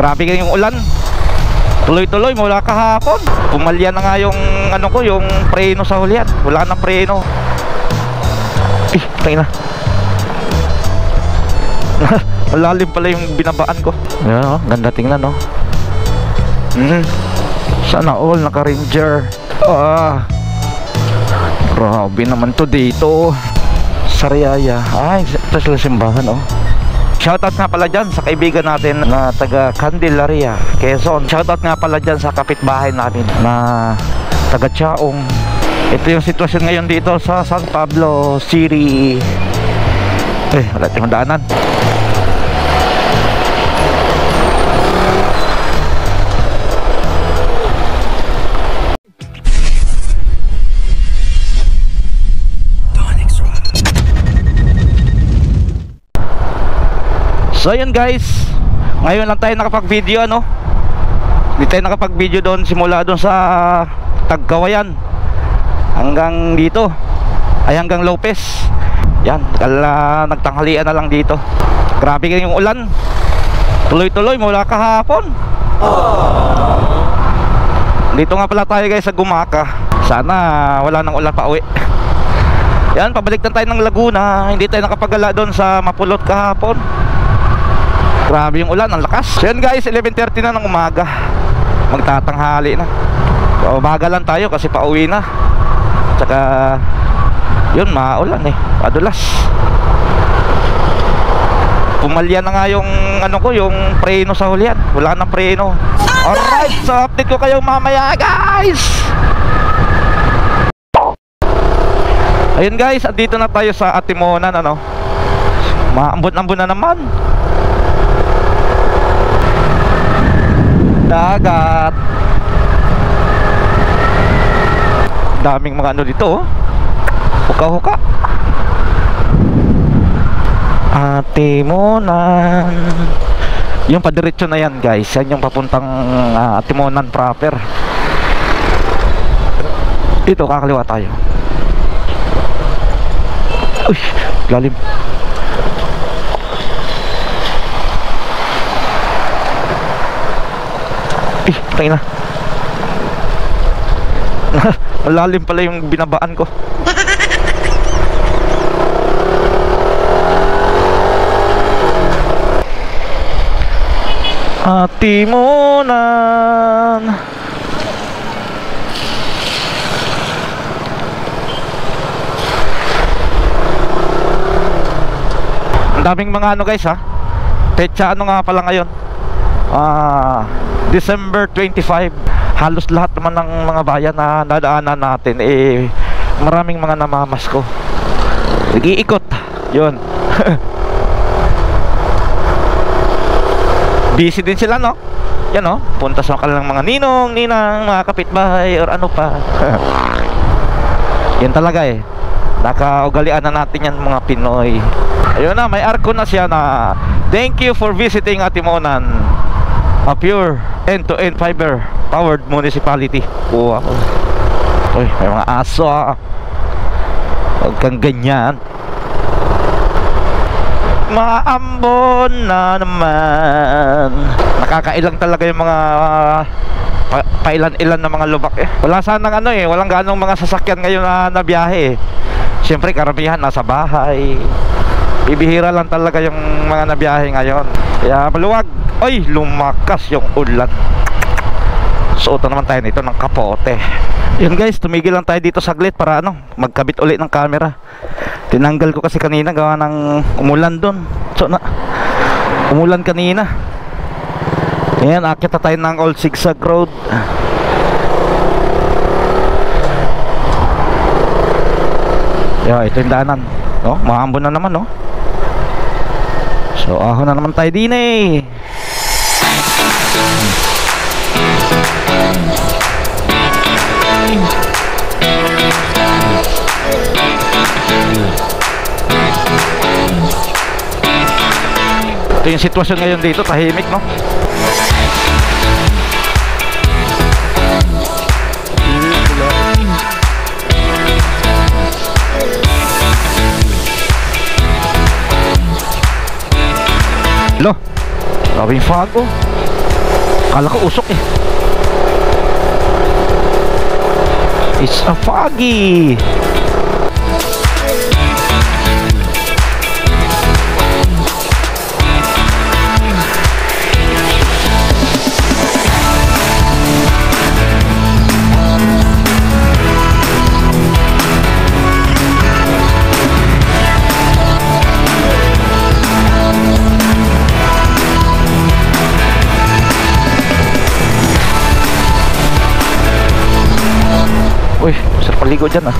Grabe yung ulan. Tuloy-tuloy mula kahapon. Pumalya na nga yung ano ko, yung preno sa hulihan. Wala nang preno. Tayo na. Malalim pala yung binabaan ko. Ayan, oh, ganda tingnan, no. Sana all naka-ranger. Grabe naman to dito. Sariaya. Ay, ito sila simbahan, oh. Shoutout nga pala dyan sa kaibigan natin na taga Candelaria, Quezon. Shoutout nga pala dyan sa kapitbahay namin na taga Chaong. Ito yung sitwasyon ngayon dito sa San Pablo City. Wala tayong daanan. So yun guys, ngayon lang tayo nakapag-video, no? Hindi tayo nakapag-video doon, simula doon sa Tagkawayan hanggang dito, ay hanggang Lopez. Yan, nagtanghalian na lang dito. Grabe yung ulan. Tuloy-tuloy mula kahapon. Dito nga pala tayo guys sa Gumaka. Sana wala nang ulan pa uwi. Yan, pabalik na tayo ng Laguna. Hindi tayo nakapagala doon sa Mapulot kahapon. Grabe yung ulan, ang lakas. So yan guys, 11:30 na ng umaga. Magtatanghali na. So, bagalan tayo kasi pauwi na. Tsaka yun, maulan madulas. Pumalya na nga yung ano ko, yung preno sa hulihan. Wala nang preno. Alright, so update ko kayo mamaya guys. Ayun guys, andito na tayo sa Atimonan, ano. Maambon-ambon na naman. Dagat. Daming mga ano dito, oh. Huka-huka. Atimonan. Yung padiretso na yan guys, yan yung papuntang Atimonan proper. Dito kakaliwa tayo. Uy, lalim. Tayo na. Malalim pala yung binabaan ko. Atimonan. Ang daming mga ano guys, ha. Petsa ano nga pala ngayon, December 25. Halos lahat naman ng mga bayan na nadaanan natin maraming mga namamasko. Nag-iikot. Yun. Busy din sila, no? Yan, no? Punta sa kanilang mga ninong, ninang, mga kapitbahay or ano pa. Yan talaga nakaugalian na natin yan mga Pinoy. Ayun na, may arko na siya na thank you for visiting Atimonan, a pure end-to-end fiber powered municipality. Wow. Uy, may mga aso, huwag kang ganyan. Maambon na naman. Nakakailang talaga yung mga pailan-ilan na mga lubak Wala sanang walang ganong mga sasakyan ngayon na biyahe Siyempre karamihan nasa bahay. Bibihira lang talaga yung mga nabiyahe ngayon. Kaya maluwag. Ay, lumakas yung ulan. Suotan naman tayo nito ng kapote. Yun guys, tumigil lang tayo dito saglit para magkabit ulit ng camera. Tinanggal ko kasi kanina gawa ng umulan dun. So umulan kanina. Ayan, akit na tayo ng Old Zigzag Road. Ito yung daanan, no? Maambon na naman, no? So ahon na naman tayo din Ito yung sitwasyon ngayon dito, tahimik, no? Lo, grabe yung fog, Kala ko usok eh. It's a foggy. Uy, sarap paligo dyan ah.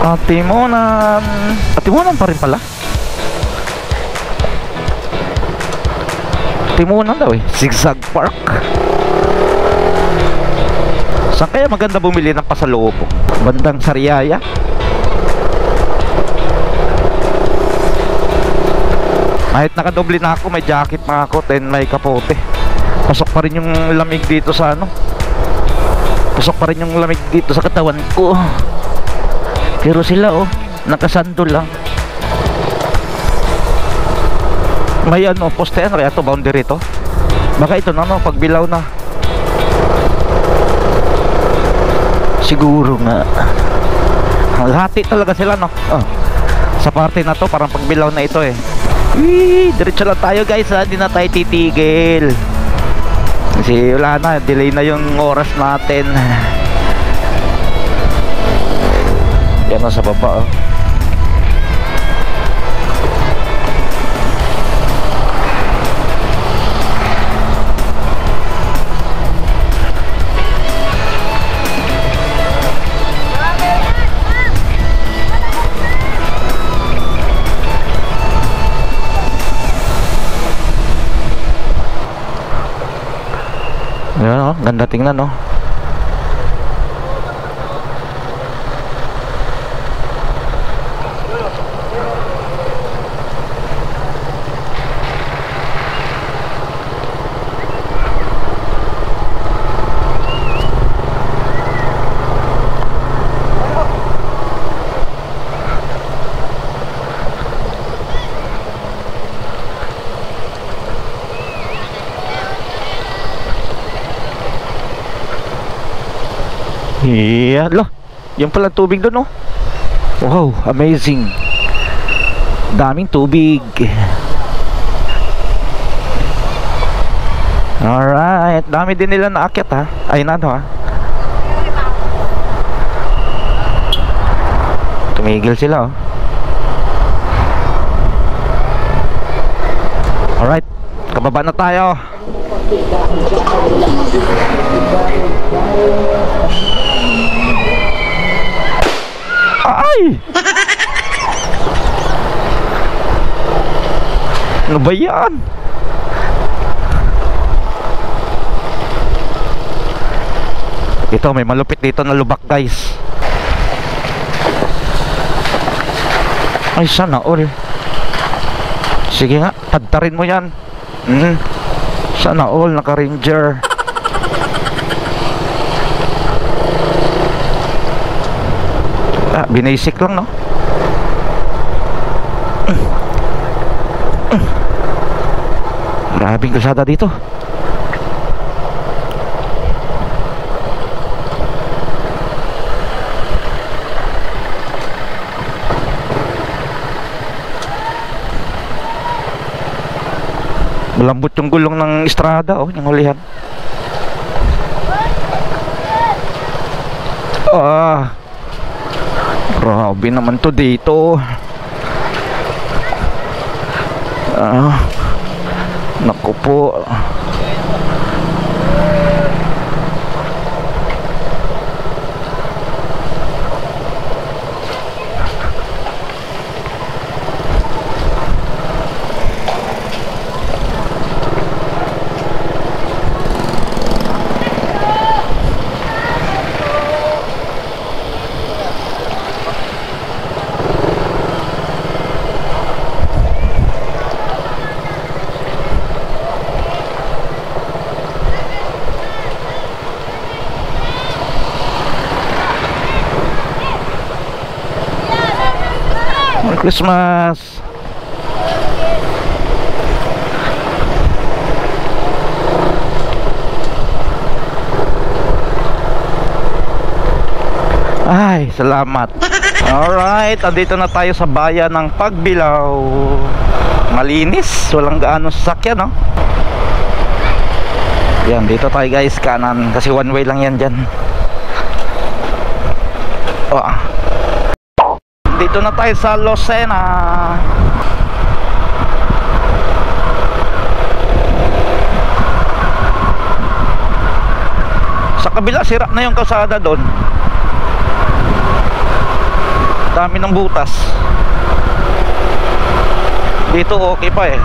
Atimunan. Atimunan pa rin pala. Atimunan daw eh. Zigzag Park. Saan kaya maganda bumili ng pasalubong? Bandang Sariaya? Kahit nakadoble na ako, may jacket na ako, then may kapote. Pasok pa rin yung lamig dito sa ano. Pasok pa rin yung lamig dito sa katawan ko. Pero sila oh, nakasandol lang. May ano, poste ano kaya to, boundary to. Baka ito na no, pagbilaw na. Siguro nga. Hati talaga sila no. Oh. Sa parte na to, parang pagbilaw na ito eh. Diretso lang tayo guys ha, hindi na tayo titigil kasi wala na, delay na yung oras natin. Yan na sa baba oh. Ayan o, ganda tingnan o. Yeah, loh. Yung pala tubig doon, oh. Wow, amazing. Daming tubig. Alright, dami din nila naakyat ha. Ay na ano ha. Tumigil sila oh. Alright, kababa na tayo. Ay! Ano ba yan? Ito, may malupit dito na lubak guys. Ay, sana all. Sige nga, tadtarin mo yan. Sana all, naka-ranger. Binasic lang no. Maraming kalsada dito. Malambot yung gulong ng estrada oh, yung hulihan. Grabe naman to dito. Naku po. Merry Christmas. Ay, salamat. Alright, andito na tayo sa bayan ng Pagbilao. Malinis, walang gaano sasakyan, no? Yan, dito tayo guys, kanan. Kasi one way lang yan dyan. Oh. Dito na tayo sa Lucena. Sa kabila, sira na yung kalsada doon. Dami ng butas. Dito okay pa eh.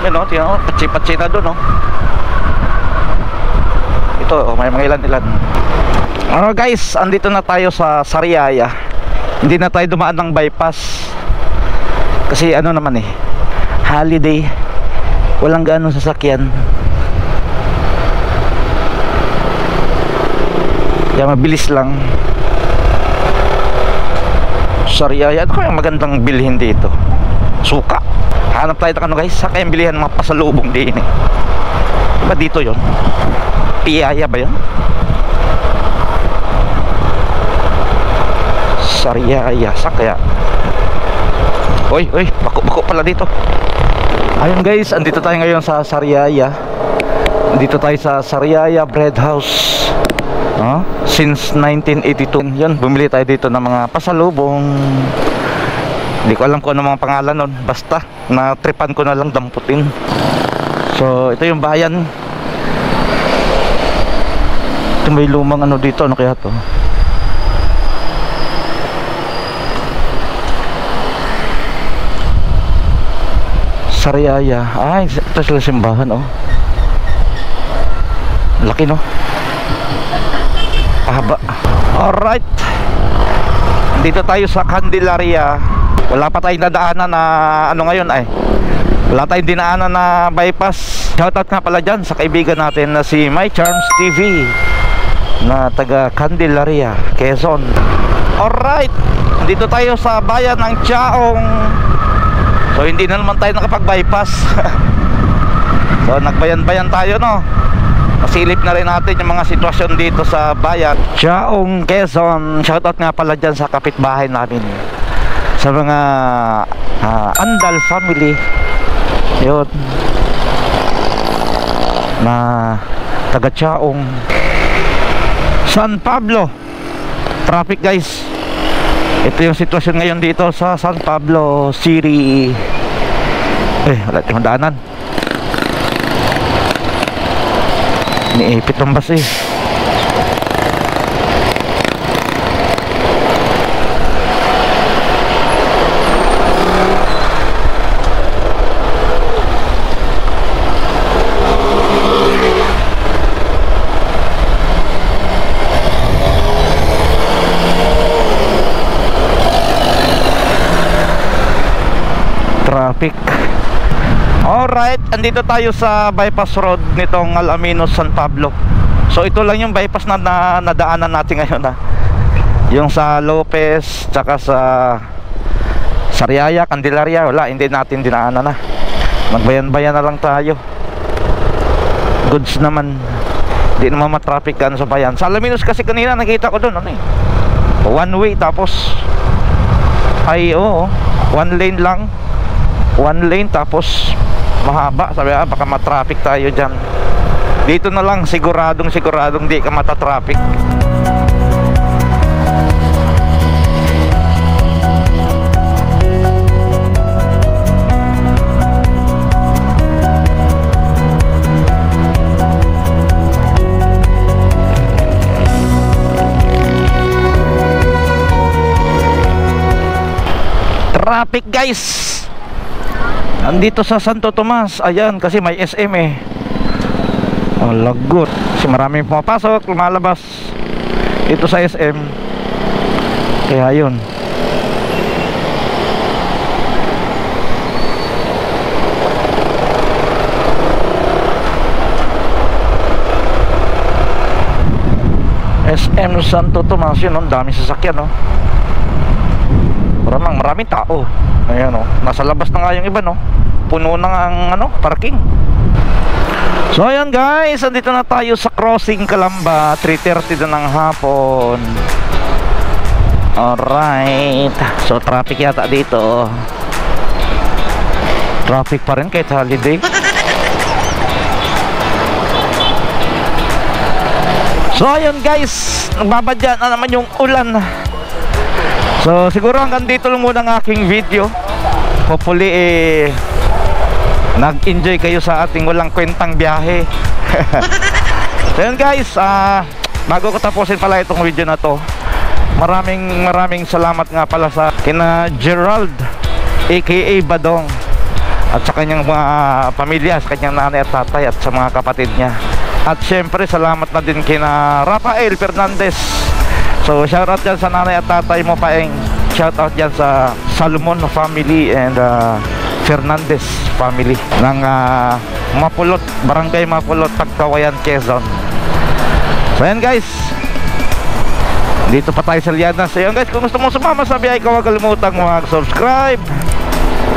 Yan o, tiyan o, patsi-patsi na doon o. Ito, may mga ilan-ilan. Guys, andito na tayo sa Sariaya. Hindi na tayo dumaan ng bypass. Kasi ano naman eh, holiday. Walang gaano sasakyan. Kaya mabilis lang. Sariaya, ano kaya magandang bilhin dito? Suka. Hanap tayo ng ano guys, sa kayang bilihan mga pasalubong din eh. Diba dito yon? Piyaya ba yun? Sariaya, sa kaya? Uy, bako pala dito. Ayun guys, andito tayo ngayon sa Sariaya. Dito tayo sa Sariaya Bread House. Since 1982 yun, bumili tayo dito ng mga pasalubong. Hindi ko alam kung ano mga pangalan nun. Basta, na-tripan ko na lang damputin. So, ito yung bayan. Ito may lumang ano dito. Ano kaya to? Sariaya. Ay, ito sila simbahan oh. Laki no? Haba. Alright, dito tayo sa Candelaria. Wala pa tayong nadaanan na ano ngayon ay. Wala tayong dinaanan na bypass. Shoutout nga pala dyan sa kaibigan natin na si My Charms TV na taga Candelaria, Quezon. Alright, dito tayo sa bayan ng Chaong. So hindi na naman tayo nakapag-bypass. So nagbayan-bayan tayo no. Masilip na rin natin yung mga sitwasyon dito sa bayan Chaong, Quezon. Shoutout nga pala dyan sa kapitbahay namin, sa mga Andal family. Yun, na taga Chaong. San Pablo. Traffic guys. Ito yung sitwasyon ngayon dito sa San Pablo City. Wala tayong daanan. Niipit ang bus eh. Traffic. Alright, andito tayo sa bypass road nitong Alaminos, San Pablo. So ito lang yung bypass na nadaanan natin ngayon yung sa Lopez, tsaka sa Sariaya, Candelaria, wala, hindi natin dinaanan na. Magbayan-bayan na lang tayo. Goods naman. Hindi naman matraffic kan sa bayan. Sa Alaminos kasi kanina nakita ko doon one way, tapos ay one lane lang. One lane tapos mahaba. Sabi baka matraffic tayo dyan. Dito na lang siguradong di ka matatraffic. Traffic guys. Andito sa Santo Tomas. Ayan, kasi may SM eh. Lagot. Kasi maraming pumapasok, lumalabas dito sa SM. Kaya yun. SM Santo Tomas yun, ang daming sasakyan, no? Maraming tao. Ayan, no? Nasa labas na nga yung iba, no? Puno na nga ang, ano, parking. So, ayan guys, andito na tayo sa crossing Calamba. 3:30 na ng hapon. Alright. So, traffic yata dito. Traffic pa rin kahit holiday. So ayun guys, nagbabadya na naman yung ulan. So siguro hanggang dito lang muna ang aking video. Hopefully nag-enjoy kayo sa ating walang kwentang biyahe. So ayun guys, bago ko tapusin pala itong video na to, maraming salamat nga pala sa kina Gerald aka Badong at sa kanyang mga pamilya, sa kanyang nanay at tatay at sa mga kapatid niya. At syempre salamat na din kina Rafael Fernandez. So shoutout dyan sa nanay at tatay mo, Paeng. Shoutout dyan sa Salomon family and Fernandez family ng Mapulot, Barangay Mapulot, Tagkawayan, Quezon. So yan guys, dito pa tayo sa Lianas. So yan guys, kung gusto mo sumama sa biyahe ko, huwag kalimutang mag-subscribe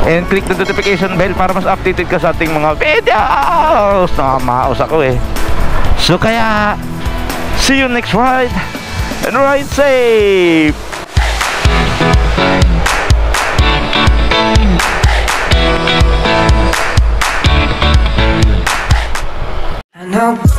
and click the notification bell para mas updated ka sa ating mga videos. Nakamaos ako eh. So kaya, see you next ride and ride safe. I know.